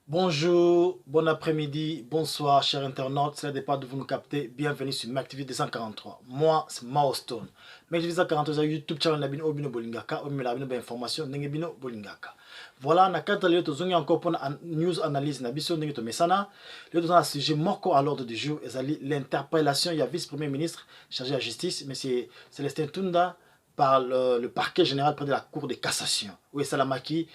Bonjour, bon après-midi, bonsoir chers internautes, c'est la départ de vous nous capter, bienvenue sur MacTV 243. Moi c'est Maostone. MacTV 243 c'est YouTube channel Nabino Obino Bolingaka, Obino Labino Information, Nengebino Bolingaka. Voilà, na kata leo tozongi encore pour news analyse na biso ndenge to mesana. Leo tozona un sujet moko à l'ordre du jour, ezali l'interpellation il y a vice-premier ministre chargé de la justice, monsieur Célestin Tunda par le parquet général près de la cour de cassation. Oui, Salamaki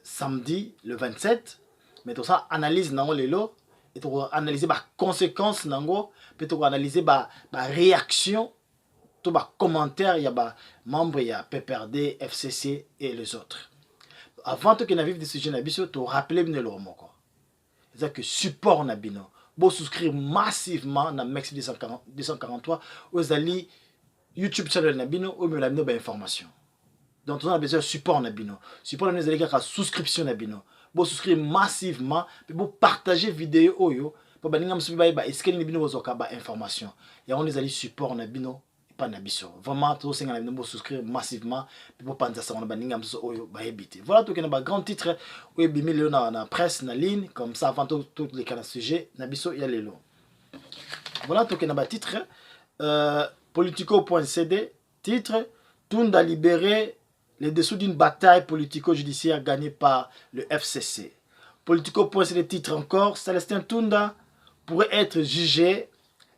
samedi le 27. Mais tout ça analyse nango lelo et to analyser ba conséquences nango puis to analyser ba réaction to ba commentaire ya ba membre ya PPRD, FCC et les autres. Avant que na vivre de sujet na biso to rappeler bino lo moko. C'est que support na bino bo souscrire massivement na Mex 243 aux alliés YouTube channel na bino ou me la bino ba information. Donc on a besoin de support na bino. Support na les gars souscription na bino. Vous souscrivez massivement, vous partagez vidéo oyo, pour baninga msubi ba escali ni bino bozoka ba information. Ya on les ali support na bino pas na biso. Vraiment to senga na bino vous souscrivez massivement, pour panza sa on baninga msu oyo ba ebité. Voilà tout que na ba grand titre oyo bimi lelo na presse na ligne comme ça avant tout les cas sujet na biso ya lelo. Voilà tout que na ba titre politico.cd titre Tunda libéré les dessous d'une bataille politico-judiciaire gagnée par le FCC. Politico.cd titre encore, Célestin Tunda pourrait être jugé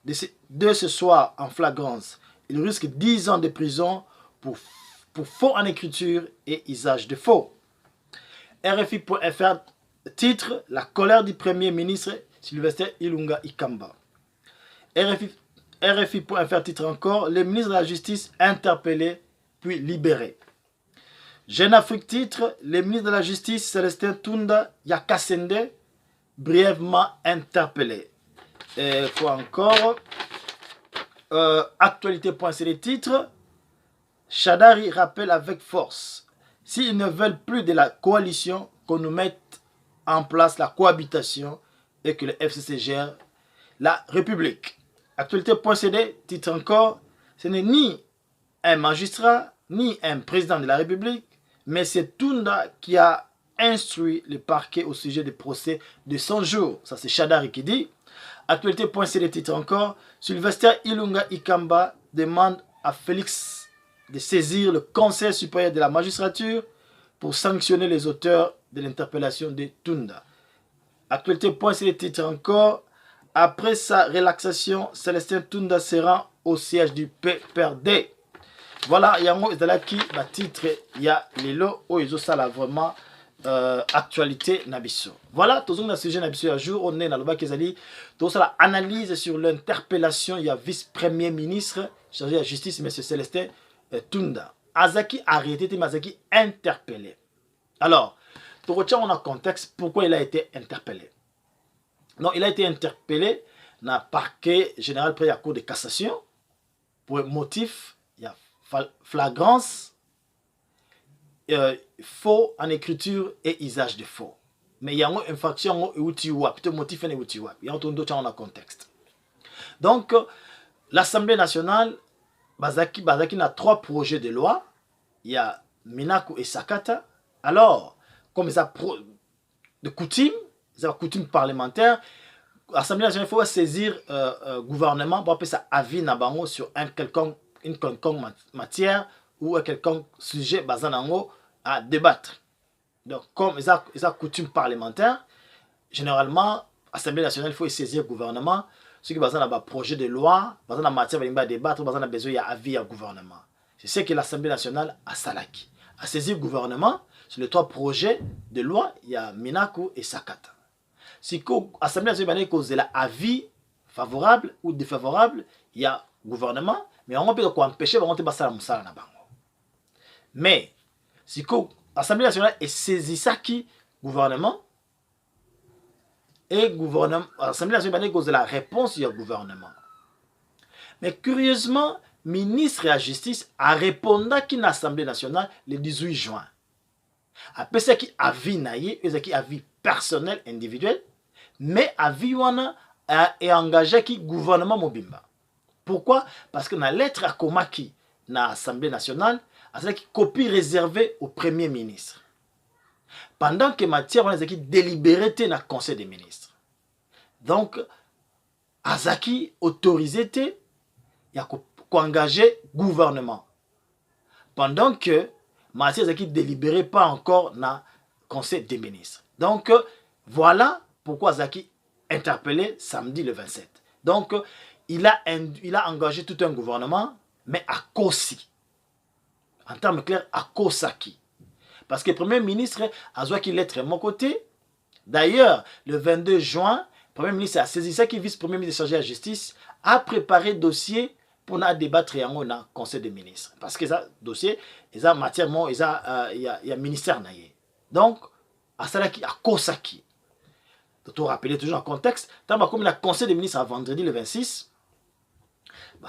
de ce soir en flagrance. Il risque 10 ans de prison pour faux en écriture et usage de faux. RFI.fr titre, la colère du Premier ministre Sylvestre Ilunga Ikamba. RFI.fr titre encore, le ministre de la Justice interpellé puis libéré. Jeune Afrique titre, le ministre de la Justice Célestin Tunda Yakasende brièvement interpellé. Et quoi encore? Actualité.cd titre, Shadari rappelle avec force, s'ils ne veulent plus de la coalition, qu'on nous mette en place la cohabitation et que le FCC gère la République. Actualité.cd titre encore, ce n'est ni un magistrat, ni un président de la République, mais c'est Tunda qui a instruit le parquet au sujet des procès de 100 jours. Ça c'est Shadari qui dit. Actualité.cd titre encore, Sylvestre Ilunga Ikamba demande à Félix de saisir le Conseil supérieur de la magistrature pour sanctionner les auteurs de l'interpellation de Tunda. Actualité.cd titre encore, après sa relaxation, Célestin Tunda se rend au siège du PPRD. Voilà, yango ezalaki ba titre ya lelo oyo sala vraiment actualité na biso. Voilà, tozong na sujet na biso ya jour on est na loba kezali to sala analyse sur l'interpellation ya vice-premier ministre chargé de la justice monsieur Célestin Tunda. Azaki arrêté te Mazaki interpellé. Alors, to retient on a contexte pourquoi il a été interpellé. Non, il a été interpellé na parquet général près la cour de cassation pour motif flagrance, faux en écriture et usage de faux. Mais il y a une infraction plutôt motif et utiwa. Il y a un contexte. Donc, l'Assemblée nationale, Bazaki a 3 projets de loi. Il y a Minaku et Sakata. Alors, comme ça de coutume, parlementaire, l'Assemblée nationale, il faut saisir gouvernement pour appeler ça avis nabango sur une quelconque matière ou un quelconque sujet basé à débattre. Donc, comme ils ont coutume parlementaire, généralement, l'Assemblée nationale, il faut saisir le gouvernement. Ce qui est basé dans un projet de loi, basé dans la matière de débattre, basé dans besoin d'avis au gouvernement. C'est ce que l'Assemblée nationale a salaki. A saisir le gouvernement sur les 3 projets de loi, il y a Minaku et Sakata. Si l'Assemblée nationale a avis favorable ou défavorable, il y a gouvernement. Mais on peut empêcher de passer la moussala na bango. Mais si Assemblée nationale est saisi ça qui gouvernement et gouvernement Assemblée nationale est cause de la réponse du gouvernement. Mais curieusement, ministre de la Justice a répondu qu'une Assemblée nationale le 18 juin. Après ça qui avis naïe, qui avis personnel individuel, mais avis wana est engagé qui gouvernement mobimba. Pourquoi? Parce que dans la lettre à Komaki dans l'Assemblée nationale, c'est qui copie réservée au Premier ministre. Pendant que matière on a qui délibéré dans le Conseil des ministres. Donc Azaki autorisé il y a qu'engager gouvernement. Pendant que matière Azaki délibéré pas encore dans le Conseil des ministres. Donc voilà pourquoi Azaki interpellé samedi le 27. Donc il a engagé tout un gouvernement, mais à Kosi. En termes clairs, à Kosaki. Parce que le Premier ministre a joué qu'il est de mon côté. D'ailleurs, le 22 juin, le Premier ministre a saisi ça qui vice-premier ministre chargé de la justice, a préparé dossier pour débattre dans le Conseil des ministres. Parce que ça dossier, il y a matière, il y a ministère. Donc, à ça qui à Kosaki. Tu rappeler toujours en contexte, tant que comme le Conseil des ministres à vendredi le 26,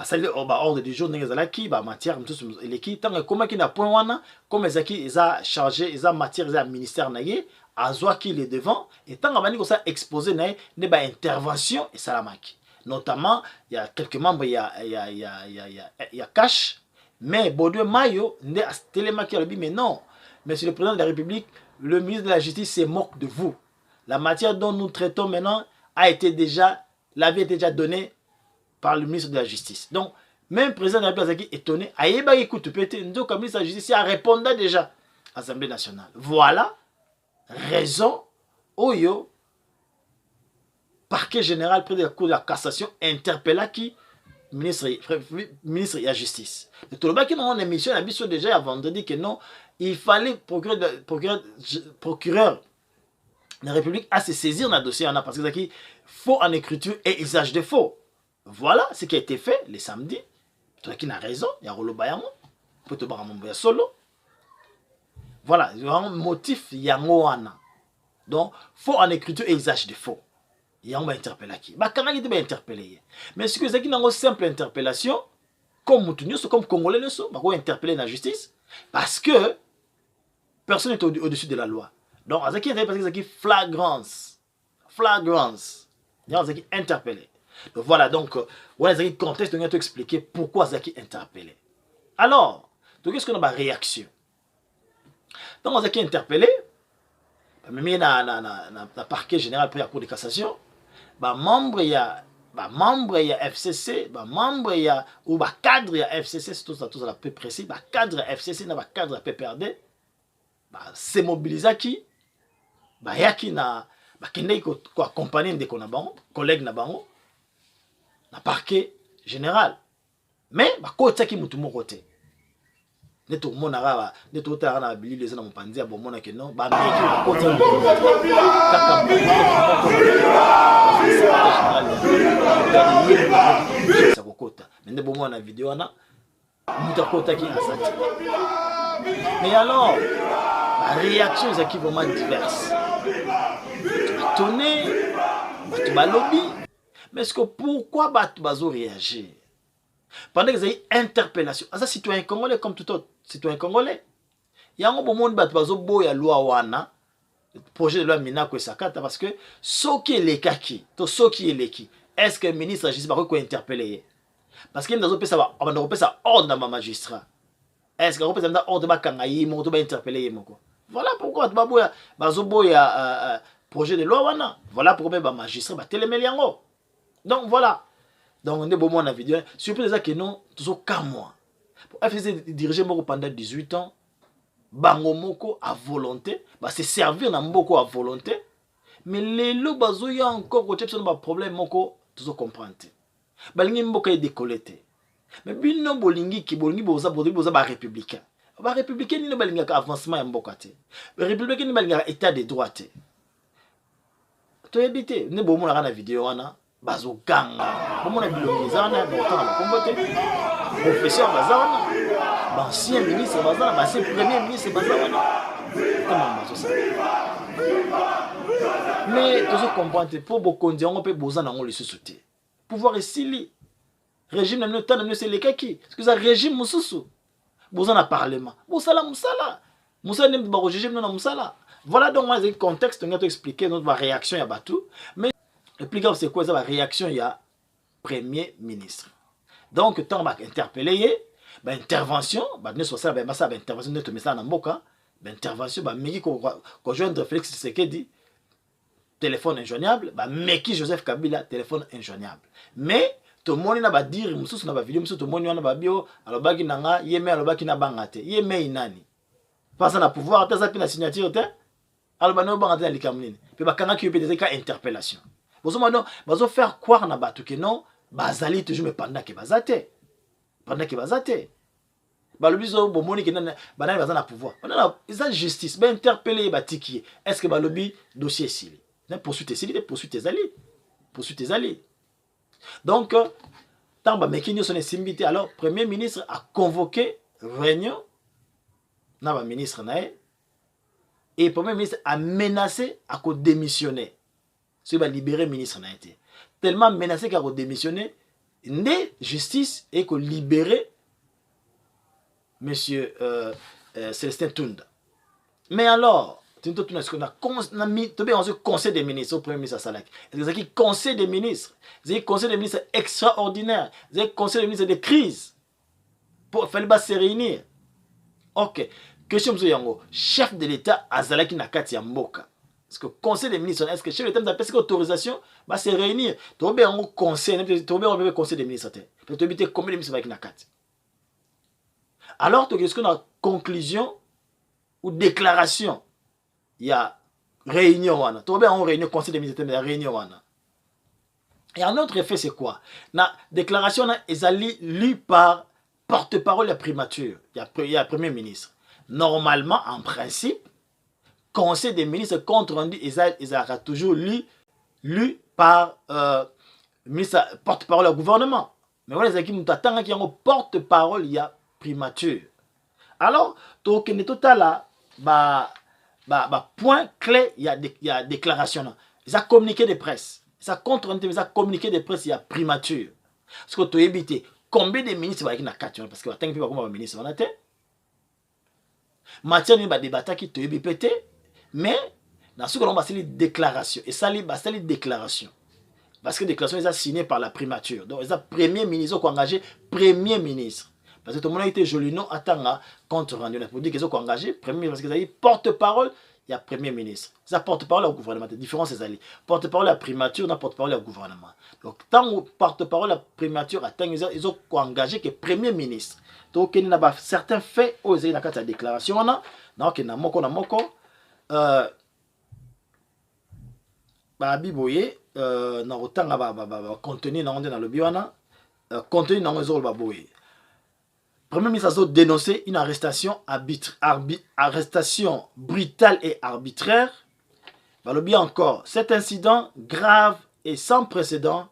ça est ordre du jour qui matière l'équipe tant que comment qui n'a point wana comme ils a chargé ils a matière ils a ministère naie azwa qui est devant et tant que ça exposé naie ne ba intervention et salamaki notamment il y a quelques membres il y a cash mais Baudouin Mayo ne télémaki a dit mais non monsieur le président de la République le ministre de la Justice se moque de vous la matière dont nous traitons maintenant a été déjà l'avis était déjà donné par le ministre de la Justice. Donc, même le président de la République est étonné. Aïeba écoute, peut-être, donc, le ministre de la Justice a répondu déjà à l'Assemblée nationale. Voilà, raison, Oyo, parquet général près de la Cour de la Cassation, interpella qui ministre de la Justice. Le Toloba qui dans l'émission, il a déjà vendredi que non, il fallait procureur de la République à se saisir dans le dossier, parce que c'est faux en écriture et usage de faux. Voilà ce qui a été fait le samedi. Toi qui n'a raison, il y a Rolo Bayamo. Pour te barrer mon solo. Voilà, il y a un motif Yangoana. Donc, faux en écriture et usage de faux. Il y a un interpellé qui. Bah, quand il est interpellé. Mais ce que c'est une simple interpellation, comme Moutounio, comme Congolais, on va interpeller dans la justice. Parce que personne n'est au-dessus de la loi. Donc, c'est qui flagrance. Flagrance. Il y a qui interpellé. Donc voilà, donc, on a un contexte, on a expliquer pourquoi Zaki interpellé. Alors, qu'est-ce qu'on a une réaction? Donc, Zaki interpellé, même dans le parquet général pour la Cour de cassation, membre il y a FCC, membre il y a ou cadre il y a FCC, c'est tout ça la peu précis, cadre FCC na cadre PPRD, c'est mobilisé qui, y a qui na kende ko accompagner de collègues na bango. Na parquet général mais bakota ki mutu moko te neto mona raba neto tara na bilili za na mopanzi ya bomona ke non ba meki bakota ça kokota mais ne bomona vidéo wana mutu akota ki asati mais alors la réaction est qui vraiment diverse étonné batu balobi. Mais est-ce que pourquoi Bazo réagir? Pendant que vous avez interpellation, ça citoyen congolais comme tout autre citoyen congolais. Il y a un moment où Bazo boya loi wana, projet de loi Minako et Sakata parce que ce qui est les kaki, to ce qui est les qui, est-ce que le ministre de la Justice va interpeller? Parce qu'il y a un ordre dans ma magistrat. Est-ce qu'il y a un ordre dans Kangayi, mon va interpeller moko? Voilà pourquoi Bazo boya projet de loi wana. Voilà pourquoi le magistrat va téléméliango. Donc voilà. Donc on est bon dans la vidéo. Surprise que non, toujours qu'à moi. Pour FCC diriger Moko pendant 18 ans, bango moko à volonté, c'est servir dans Moko à volonté. Mais les lots bazo y a encore côté sur un problème Moko toujours comprendre. Balingi Moko est décollé. Mais bino bolingi ki bolingi boza ba républicain. Ba républicain ni balingi ka avancement ya Mboka te. Ba républicain ni balingi état de droit te. To habité ne bo mona na vidéo wana. Bazo ganga bomona bilokizana botana kombote professeur bazana ancien ministre bazana ancien premier ministre bazana Mais tu comprends pour bokonzi on peut boza nango le sous-souté pouvoir esili régime na nota na c'est lekaki parce que ça régime mususu boza na parlement bosala musala nem ba régime na musala. Voilà donc moi le contexte on a expliqué notre réaction ya batou. Mais le plus grave c'est quoi ça la réaction ya premier ministre. Donc tant ba interpeller ba intervention ba ne soit ça ba ça ba intervention net mais ça na mboka ba intervention ba meki ko joindre Félix Tshisekedi téléphone injoignable, bah meki Joseph Kabila téléphone injoignable. Mais tout le monde n'a pas dire mususu na ba vidéo mususu tout le monde n'a pas bio alobaki nanga yeme alobaki na bangate yeme inani. Pas ça na pouvoir ta zapi na signature te alobana no bangate na likamnini. Pe ba kanga ki pe des cas interpellation. Bozo mano bazo faire croire na batu que non bazali toujours mais pendant que bazate. Pendant que bazate. Ba lobizo bomoni que na banani bazana pouvoir. On a ils justice ba interpeller ba tiki. Est-ce que ba lobi dossier sili poursuite tes alliés. Donc, tant que son invité, alors, Premier ministre a convoqué réunion, n'a ministre et Premier ministre a menacé à démissionner. Ce va libérer ministre n'a été. Tellement menacé qu'à démissionner, né justice et que libérer monsieur Célestin Tunda. Mais alors, on a mis un conseil des ministres au premier ministre Salak. C'est un conseil des ministres. C'est un conseil des ministres extraordinaire. C'est un conseil des ministres de crise. Pour faire se réunir. Ok. Question de Yango. Chef de l'État Azalaki Nakati Mboka. Parce que conseil des ministres, est-ce que chef de l'État n'a pas autorisation va se réunir? Tu as un conseil, tu as un conseil des ministres. Tu as évité combien de ministres avec Nakati. Alors, tu as une conclusion ou déclaration. Il y a réunion, tu as une réunion, conseil des ministres, il y a réunion. Et un autre effet, c'est quoi? La déclaration est lue par porte-parole de la primature. Il y a le premier ministre. Normalement, en principe, conseil des ministres compte rendu, ils ont toujours lu par porte-parole du gouvernement. Mais voilà, les gens qui attendent qu'il y a un porte-parole, il y a primature. Alors, tout là, point clé, il y a déclaration. Ils ont communiqué de presse. Ils ont contre rendu, ils ont communiqué de presse, il y a primature. Parce que tu as évité combien de ministres vont être dans parce que tu as un ministre dans la tête. Matière ni ba débattre qui te pété mais dans ce que l'on va c'est une déclaration et ça c'est une déclaration parce que déclaration est signée par la primature donc les premier ministre qui engagé premier ministre parce que tout le monde a été joli non attend compte rendu pour dire qu'ils ont engagé premier parce que ça dit porte-parole il y a premier ministre ça porte-parole au gouvernement la différence c'est ça porte-parole à la primature n'a porte-parole au gouvernement donc tant porte-parole à la primature attend ils ont engagé que premier ministre. Donc, il y a certains faits où il y a une déclaration. Donc, il y a Biboye, contenu dans le biwana, contenu dans le Biboye. Premier ministre a dénoncé une arrestation brutale et arbitraire. Le bien encore, cet incident grave et sans précédent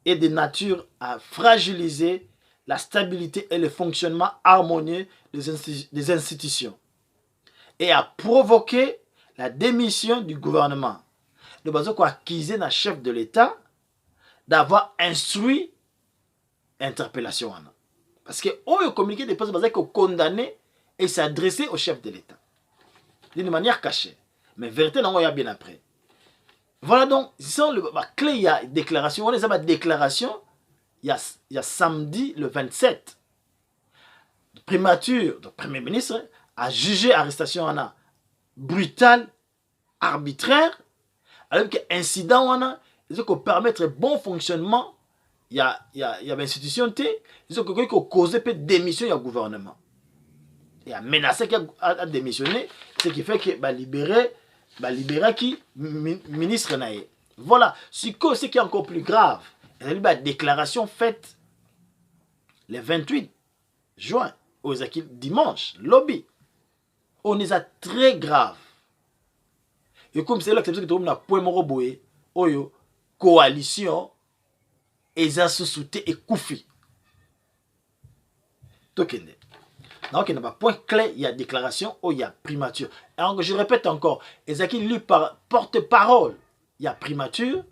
est de nature à fragiliser la stabilité et le fonctionnement harmonieux des institutions et a provoqué la démission du gouvernement. Le bateau a accusé le chef de l'État d'avoir instruit l'interpellation. Parce que le communiqué de presse a condamné et s'adressé au chef de l'État d'une manière cachée. Mais vérité, il y a bien après. Voilà donc, la clé, il y a une déclaration. On a une déclaration. Il y a samedi le 27, primature, le Premier ministre a jugé l'arrestation brutale, arbitraire, alors que l'incident il faut permettre bon fonctionnement, il y a l'institution, il faut causer peu démission du gouvernement. Il a menacé à démissionner, ce qui fait qu'il va libérer qui ministre naïe. Voilà, ce qui est encore plus grave. Il y a une déclaration faite le 28 juin, dimanche, lobby. On est à très grave. Et comme c'est là que tu as point moroboé, oyo coalition, et ça sous-souté et koufi. Tokende. Donc il y a un point clé, il y a déclaration ou il y a primature. Alors je répète encore, ezaki lu par porte-parole, il y a primature,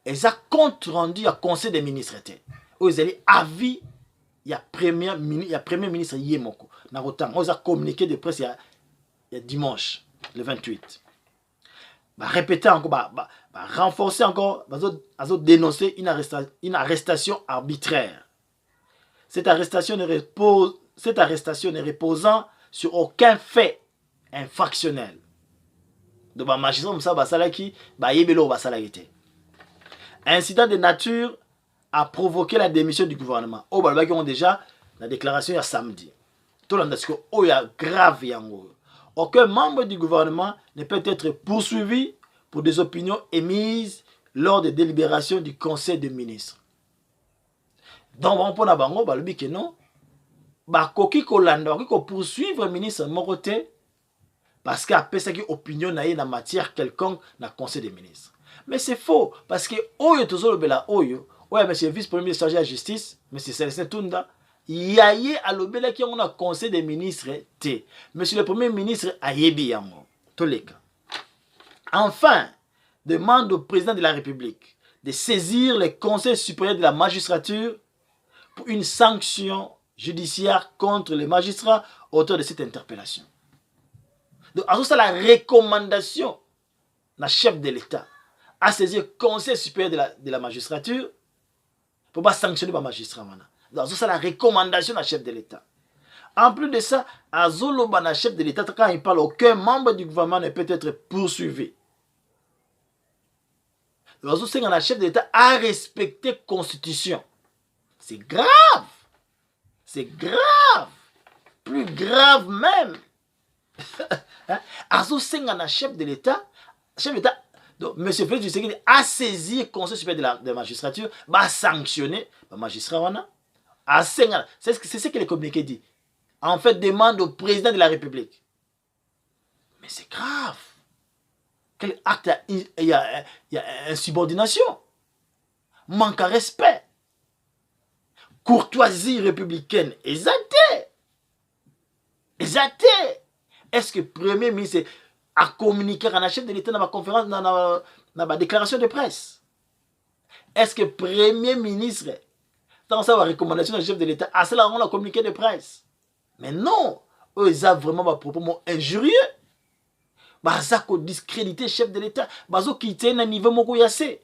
et ça compte rendu à conseil des ministres. Où ils allaient avis, il y a premier ministre Yemoko. Narotan, on a communiqué de presse il y a dimanche, le 28. Bah, répéter encore, renforcer encore, dénoncer une arrestation arbitraire. Cette arrestation ne reposant sur aucun fait infractionnel. Donc, magistrat, ça, incident de nature a provoqué la démission du gouvernement. Au Balbaki ont déjà la déclaration il y a samedi. Tout le monde il y a grave. Aucun membre du gouvernement ne peut être poursuivi pour des opinions émises lors des délibérations du Conseil des ministres. Donc, on peut bango balbiki non. Koki kolanda, koki poursuivre le ministre Morote parce qu'il a une opinion dans la matière quelconque dans le Conseil des ministres. Mais c'est faux parce que oyo tozolo bela oyo, monsieur vice-premier ministre chargé de la justice, monsieur Célestin Tunda, yaye alobela qui on a Conseil des ministres té. Monsieur le premier ministre ayebi yango. Toleka. Enfin, demande au président de la République de saisir le Conseil supérieur de la magistrature pour une sanction judiciaire contre les magistrats autour de cette interpellation. Donc, c'est la recommandation du chef de l'État à saisir le Conseil supérieur de la magistrature pour ne pas sanctionner les magistrats. Donc, c'est la recommandation du chef de l'État. En plus de ça, le chef de l'État, quand il parle, aucun membre du gouvernement ne peut être poursuivi. Donc, le chef de l'État a respecté la Constitution. C'est grave. C'est grave. Plus grave même. Chef de l'État, donc M. Félix Tshisekedi a saisi le Conseil supérieur de la magistrature, va sanctionner le magistrat. C'est ce que le communiqué dit. En fait, demande au président de la République. Mais c'est grave. Quel acte il y a insubordination, manque à respect, courtoisie républicaine, exacté. Est-ce que le Premier ministre a communiqué à la chef de l'État dans la conférence, dans la déclaration de presse? Est-ce que le Premier ministre, dans sa recommandation du chef de l'État, a cela on a communiqué de presse? Mais non, eux, ils ont vraiment un propos injurieux. Ils ont discrédité le chef de l'État. Ils ont quitté un niveau moko yassé.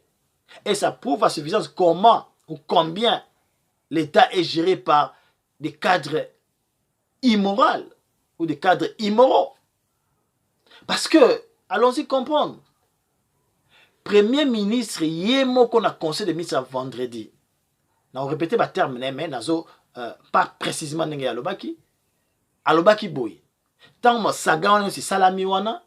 Et ça prouve à suffisance comment ou combien l'État est géré par des cadres immoraux ou des cadres immoraux. Parce que, allons-y comprendre, Premier ministre, yémo qu'on a conseil de ministre vendredi. On répété le terme, mais pas précisément alobaki boy. Tant que saga on est salami wana,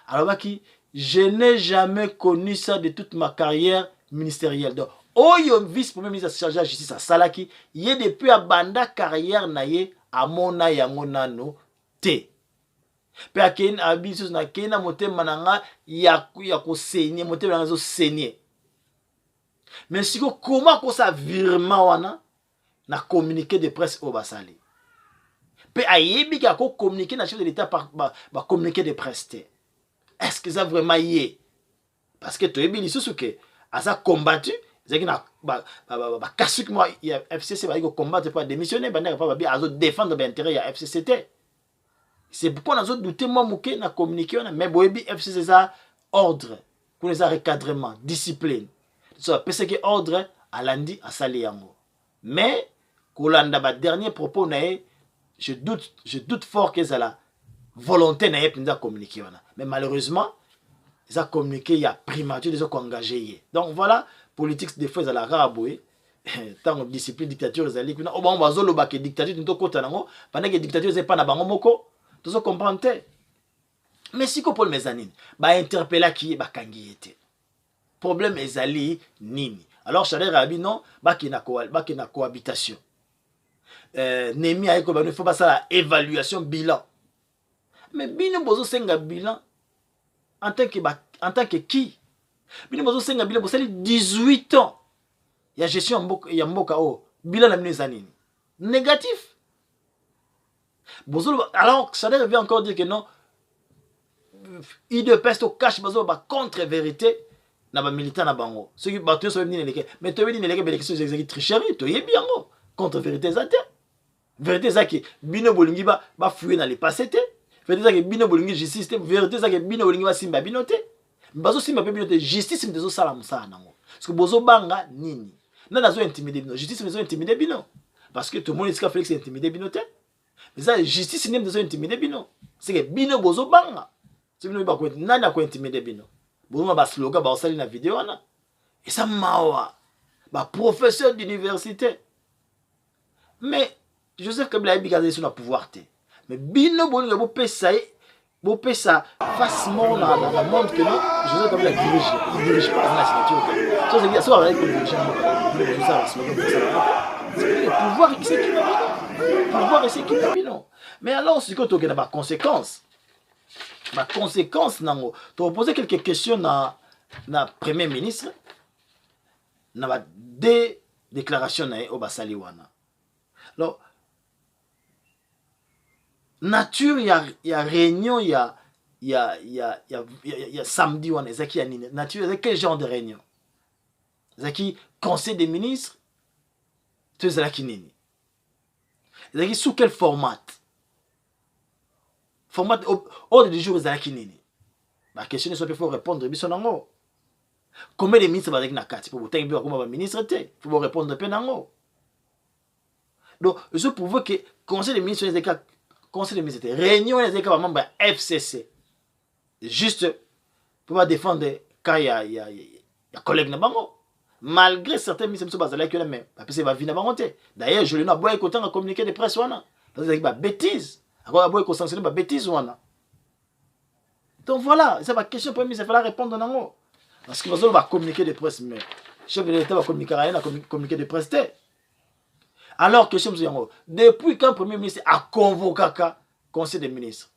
alobaki, je n'ai jamais connu ça de toute ma carrière ministérielle. Donc, oyo vice-premier ministre chargé de la justice à Salaki, yé depuis à banda carrière naye à mona yango nano te. Pe aken abisus na kena motema nanga ya ko saigner motema nanga zo saigner. Mais si comment ko sa virement wana na communiqué de presse au basali. Pe ayebi ka ko communiquer na chef de l'État par communiqué de presse. Est-ce que ça vraiment y est? Parce que tu es bien ici que à ça combattu, c'est que na kasuki moi il FCC va combattre pour démissionner, banda pas bien défendre l'intérêt ya FCCT. C'est pourquoi nous avons douté moi mouké na communiqué mais boyebi FCC ça ordre, pour les recadrement, discipline. Ça parce que ordre à lundi à sali yango. Mais kolanda ba dernier propos na je doute fort que ça la volonté na pinda communiquer wana. Mais malheureusement ils ont communiqué, il y a primature, ils ont engagé. Donc voilà, politique des fois, ils ont la raboué. Tant que discipline, dictature, ils ont dit, oh, bon, on va zolo bake dictature, nous avons pendant que dictature, ils pas na bango moko, tous ont compris. Mais si qu'on peut mes anines, interpeller qui est kangi était. Problème est allé nini. Alors, Chalet Rabi, non, baki na cohabitation. Nemi a il faut passer à la évaluation bilan. Mais bino bozo senga bilan. En tant que qui? Bino bozo senga bilan bosali 18 ans. Il y a gestion ya mboka o bilan na mine zanini. Négatif. Alors, ça devait encore dire que non, il de peste au cache contre-vérité. Na ba militant na bango ceux qui battu so ni leke mais to ni leke belekiso ezaki tricherie to yebi yango contre vérité zate vérité zaki bino bolingi ba fuyer na le passé te vérité zaki bino bolingi justice te vérité zaki bino bolingi ba simba bino te bazo simba pe bino te justice mtezo sala musala nango parce que bozo banga nini na nazo intimider bino justice mtezo intimider bino parce que tout le monde iska Félix intimider bino te mais ça justice ni mtezo intimider bino c'est que bino bozo banga c'est bino ba ko nani a ko intimider bino bon ba slogan ba osali na vidéo wana et ça mawa ba professeur d'université mais Joseph Kabila bikaze sur le pouvoir te mais bino bolinga bo pesa facilement dans le monde que non Joseph Kabila dirige pas la signature ça c'est bien ça avec le pouvoir c'est qui bino mais alors c'est que tu as pas conséquence. Ma conséquence, tu as posé quelques questions na Premier ministre, na deux déclarations au Basaliwana. Alors, nature, il y a réunion, il y a samedi, nature, il y a quel genre de réunion? Il conseil des ministres, tu sais, il y a sous quel format? Format ordre du jour ezalaki nini ba question so pe faut répondre biso nango combien de ministres ba na kati pour botangi ba ba ministre te faut répondre pe nango donc je prouve que conseil des ministres réunion les écarts membres FCC juste pour défendre quand il y a collègue na bango malgré certains ministres so bazalaki là mais parce que va vina bango te d'ailleurs je le na boy côté en communiqué de presse wana parce que ba bêtise. Donc voilà, c'est ma question pour moi, il fallait répondre non. Parce que vous va communiquer de presse, mais chef de l'État va communiquer rien, communiquer de presse. Alors, question depuis quand le Premier ministre a convoqué le Conseil des ministres?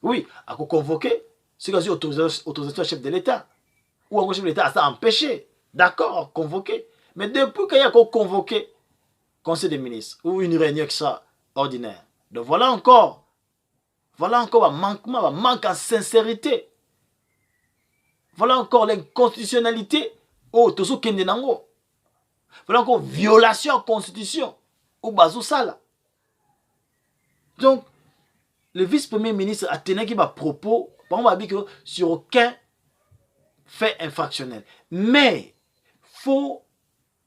Oui, a convoqué, c'est quasi autorisation chef de l'État. Ou un chef de l'État a empêché, d'accord, convoqué. Mais depuis qu'il a convoqué le Conseil des ministres, ou une réunion extraordinaire. Donc voilà encore un manquement, un manque en sincérité. Voilà encore l'inconstitutionnalité. Oh, tout ce qui est nango. Voilà encore violation de la constitution. Ou bazou sala. Donc, le vice-premier ministre a tenu un propos, par exemple, sur aucun fait infractionnel. Mais, faux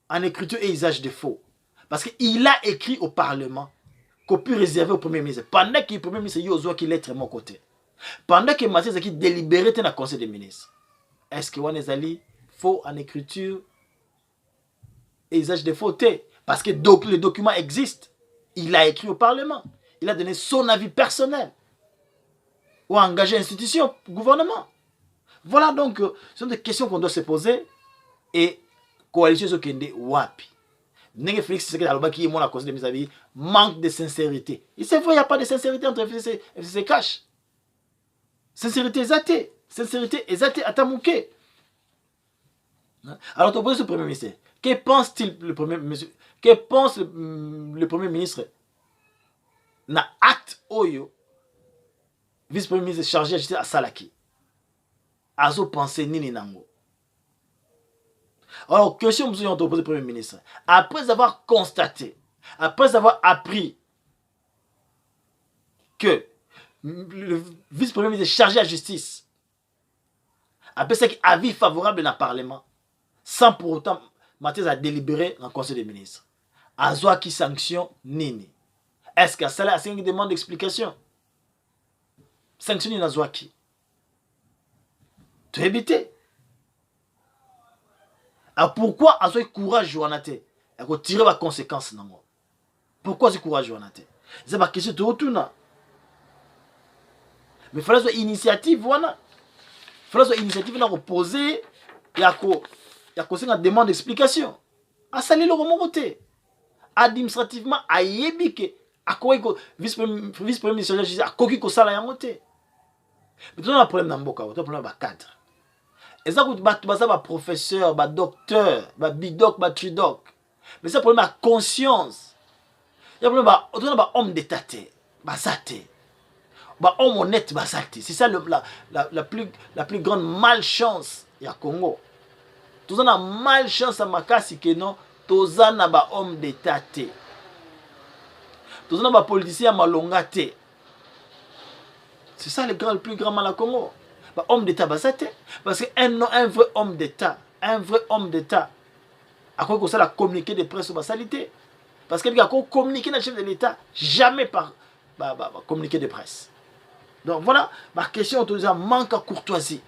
en écriture et usage de faux. Parce qu'il a écrit au Parlement. Copie réservée au Premier ministre. Pendant que le Premier ministre Yozo qui l'être à mon côté. Pendant que Mathieu Zaki délibéré dans le Conseil des ministres. Est-ce que Wanezali faux en écriture et usage de faux? Parce que le document existe. Il a écrit au Parlement. Il a donné son avis personnel. Ou a engagé l'institution, le gouvernement. Voilà donc, ce sont des questions qu'on doit se poser. Et coalition Zokende Wapi. N'est-ce Félix qui est à cause de mes avis, manque de sincérité. Et c'est vrai, il n'y a pas de sincérité entre FCC et FCC Cash. Sincérité exatée. Sincérité exatée à Tamouké. Alors, tu poses ce Premier ministre. Que pense-t-il le Premier ministre? Que pense le Premier ministre? Na acte Oyo, vice-premier ministre chargé de à Salaki. Azo pensé Nini Nango. Alors, question que nous avons posé au Premier ministre. Après avoir constaté, après avoir appris que le vice-premier ministre chargé de la justice, après ça, avis favorable dans le Parlement, sans pour autant, Mathieu a délibéré dans le Conseil des ministres. Azoa qui sanction Nini. Est-ce que ça a une demande d'explication? Sanctionner Azoa qui? Tu éviter. Alors pourquoi a ce courage Joanate? Il faut tirer les conséquences. Pourquoi ce courage Joanate? C'est ma question de retour. Mais il fallait une initiative. Il fallait une initiative pour poser. Il y a une demande d'explication. À salir le remonter. Administrativement, à yébike. À quoi vice-premier ministre de la justice, à quoi il y a un mais tu as un problème dans le boca, tu as un problème dans le cadre. Et ça, tu as un professeur, un docteur, un bidoc, un tridoc. Mais c'est un problème de conscience. Il y a un problème d'un homme d'état. basate. Bah, homme honnête, basate. C'est ça la plus grande malchance ya Congo. Tous on a malchance à makasi que non, tous on a ba homme d'état te. Tous on a ba politicien malonga te. C'est ça le plus grand mal à Congo. Bah, homme d'état basate. Parce qu'un vrai homme d'état, à quoi que ça la communiquer de presse ou basalité. Parce qu'il y a communiquer dans le chef de l'État, jamais par communiquer de presse. Donc voilà, ma question autour de ça, manque à courtoisie,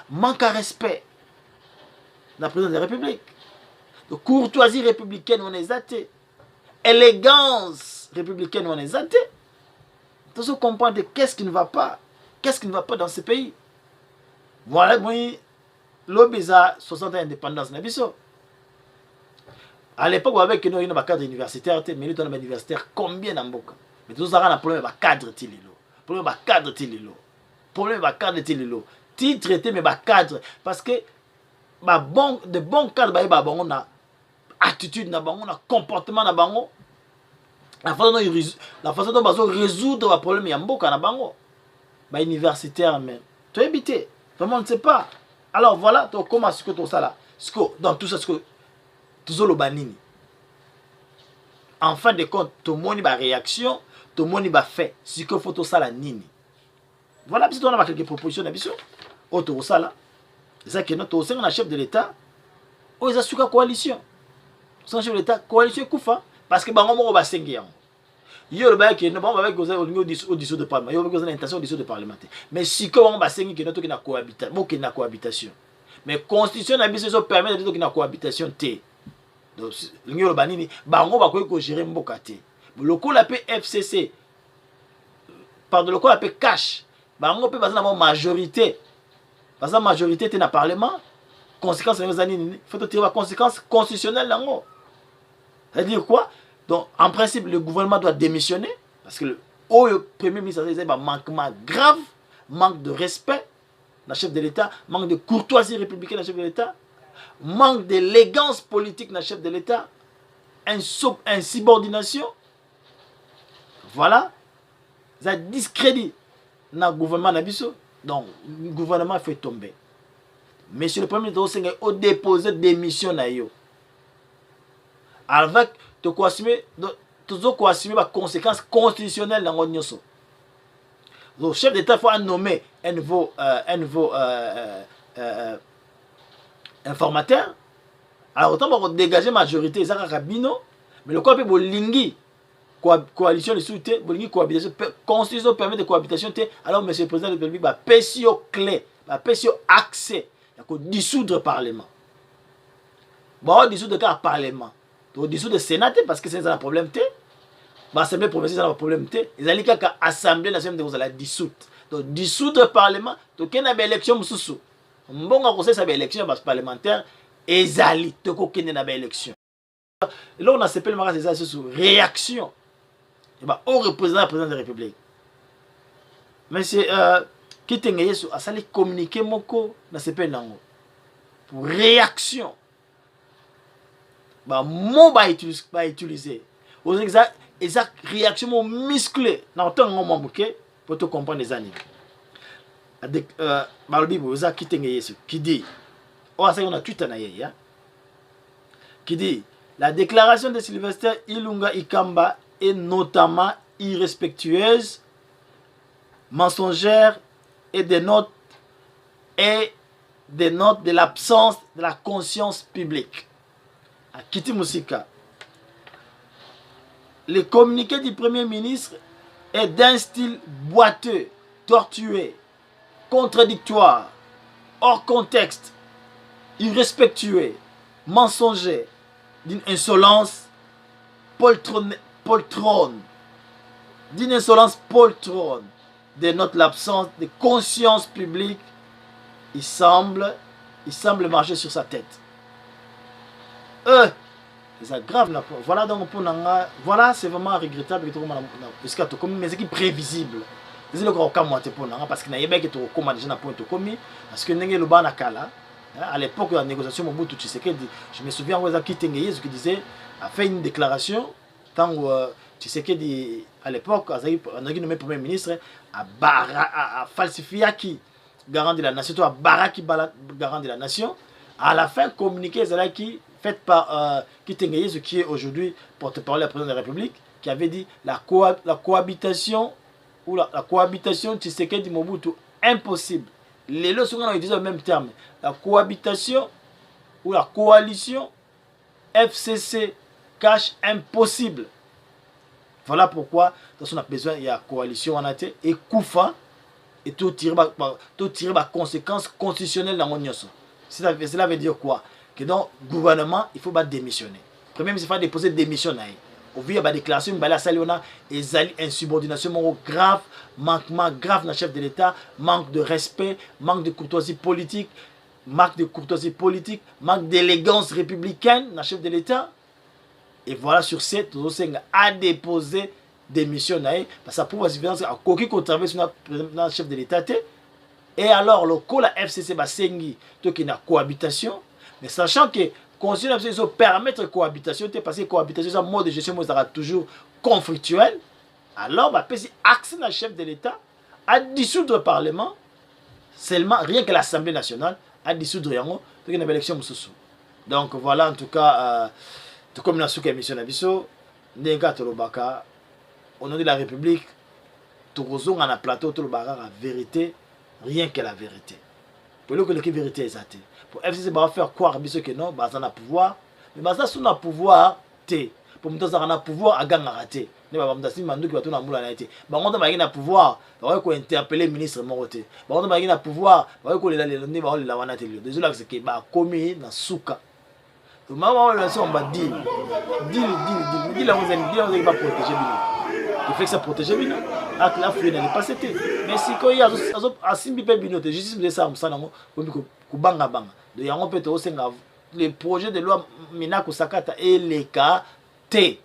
manque à respect de la présidence de la République. Donc courtoisie républicaine, on est athée. Élégance républicaine, on est athée. Tout ça comprendre qu'est-ce qui ne va pas. Qu'est-ce qui ne va pas dans ce pays. Voilà, moi, l'Obéza 60 ans d'indépendance, à l'époque, avec nous, il y a un cadre universitaire, mais il y a un universitaire combien d'amboka. Mais tout ça, on a un problème de cadre. Problème de cadre. Problème de cadre. Titre était, mais cadre. Parce que de bons cadres, on a attitude, on a comportement, la façon dont on résoudre le problème, il y a un boka, universitaire même. Tu es habité. Tout le monde ne sait pas. Alors voilà, comment est-ce que tout ça là, dans tout ça, tout le banini. En fin de compte, tout le monde a réaction, tout le monde a fait. Ce qu'il faut tout ça la nini. Voilà, puis on a quelques propositions d'habitude. Autour ça là. C'est ça que notre chef de l'État, ils ont suivi la coalition. Son chef de l'État, coalition Koufa, parce que bango va s'enguer. Il y a le bail qui est non avec au dissous de parlement. Il y a l'intention au dissous de parlementaire. Mais si on va s'enguer que notre qui n'a cohabitation, bon qui n'a cohabitation. Mais constitution n'a pas permet de dire qu'il n'a cohabitation té. Donc le banini, bango va quoi gérer mboka té. Le coup l'appelle FCC. Pardon, le coup l'appelle cash. Bango peut passer dans majorité. Parce que la majorité est dans le Parlement, conséquence il faut tirer la conséquence constitutionnelle là-haut. C'est-à-dire quoi? Donc, en principe, le gouvernement doit démissionner, parce que le Premier ministre a dit un manquement grave, manque de respect dans le chef de l'État, manque de courtoisie républicaine dans le chef de l'État, manque d'élégance politique dans le chef de l'État, insubordination. Voilà. Ça discrédite dans le gouvernement d'Abisso. Donc, le gouvernement fait tomber. Monsieur le Premier ministre, il a déposé démission. Avec toujours les conséquences constitutionnelles dans le le chef d'État faut nommer un nouveau informateur. Alors, autant pour dégager la majorité, ça Rabino, mais le corps peut bolingi. Coalition de soutien, cohabitation, constitution permet de cohabitation, alors monsieur le président de la République va passer clé, va passer accès, il faut dissoudre le Parlement. Bon, dissoudre le Parlement, donc dissoudre le Sénat parce que c'est un problème, l'Assemblée provinciale c'est un problème, ils ont dit que l'Assemblée nationale vous allez dissoudre. Donc dissoudre le Parlement, donc il y a une élection sous. Bon, on sait ça une élection parlementaire, ezali, donc il y a une élection. Là on a s'appelle ça sous réaction. Au représentant de la République. Monsieur, qui tenait Yesu, a sali communiquer moko na sepe nango. Pour réaction. Mot va utiliser. Exact réaction musclée. Dans tant que mot pour te comprendre les animes. Dans le Bible, qui tenait Yesu, qui dit, on a tout en aïe, qui dit, la déclaration de Sylvester Ilunga Ikamba est notamment irrespectueuse, mensongère et dénote de l'absence de la conscience publique. À Kiti Musika, le communiqué du Premier ministre est d'un style boiteux, tortueux, contradictoire, hors contexte, irrespectueux, mensonger, d'une insolence poltrone, d'une insolence poltrone, dénote l'absence de conscience publique. Il semble marcher sur sa tête. C'est grave. Voilà donc pour voilà, c'est vraiment regrettable parce que mais c'est prévisible. C'est le cas parce qu'il n'y a pas de comment déjà point parce que n'engé le bana kala. À l'époque de la négociation Mobutu Tshisekedi, je me souviens où qui disait a fait une déclaration tant Tshisekedi à l'époque azaki nommé premier ministre a falsifié qui garant de la nation, toi baraki garant de la nation. À la fin communiqué qui fait par Kitengeye, qui est aujourd'hui porte-parole de la présidente de la République, qui avait dit la cohabitation ou la cohabitation Tshisekedi Mobutu impossible. Les lois sont utilisés au même terme. La cohabitation ou la coalition FCC cache impossible. Voilà pourquoi on a besoin de la coalition en été et Koufa et tout tirer les conséquences constitutionnelles dans mon yoso. Cela veut dire quoi? Que dans le gouvernement, il faut démissionner. Premier ministre, il faut déposer démission. Au vu de la déclaration, il y a une insubordination grave, manquement grave dans le chef de l'État, manque de respect, manque de courtoisie politique, manque d'élégance républicaine dans le chef de l'État. Et voilà, sur cette, nous a déposé démission. Parce que ça prouve la différence à quoi qu'on travaille sur le chef de l'État. Et alors, le coup, la FCC, c'est une cohabitation. Mais sachant que constitution permettre cohabitation, parce que cohabitation, c'est un mode de gestion sera toujours conflictuel. Alors, c'est accès dans le chef de l'État à dissoudre le Parlement, seulement rien que l'Assemblée nationale, à dissoudre Yango, pour une élection. Donc voilà, en tout cas, tout comme dans la émission d'Abisso, au nom de la République, tout le monde a un plateau, tout le monde a la vérité, rien que la vérité. Pour le que la vérité est exacte. Pour FCC, va faire croire que non, ça a pouvoir, mais ça a pouvoir, pour nous ça a pouvoir à gagner raté. Ne va pas si mandu qui va tout na mula na été. Ba on a pouvoir, va ko interpeller ministre Moroté. Ba on a pouvoir, va ko la ne va la wana te. Désolé c'est que ba commis na souka. Donc maman on ça on va dire la vous allez pas protéger bino. Il fait que ça protéger bino. Ak la fluide n'est pas c'était. Mais si ko ya asimbi pe bino te justice de ça on ça nango ko banga banga. De yango peut to senga les projets de loi Minako Sakata et les cas T.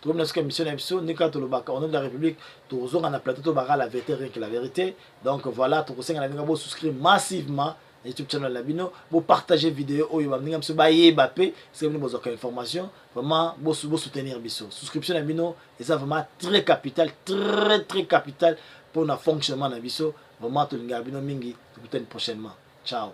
Tout comme dans mission d'émission, nous quand au nom de la République, tout le monde a plateau la vérité rien que la vérité. Donc voilà, tout le monde a souscrit massivement à YouTube channel Labino, pour partager vidéo, ou vous avez si vous avez aucune information, vraiment, vous soutenir Bisso. Souscription Labino, et ça vraiment très capital pour le fonctionnement de Bisso. Vraiment, tout le monde a mingi, prochainement. Ciao.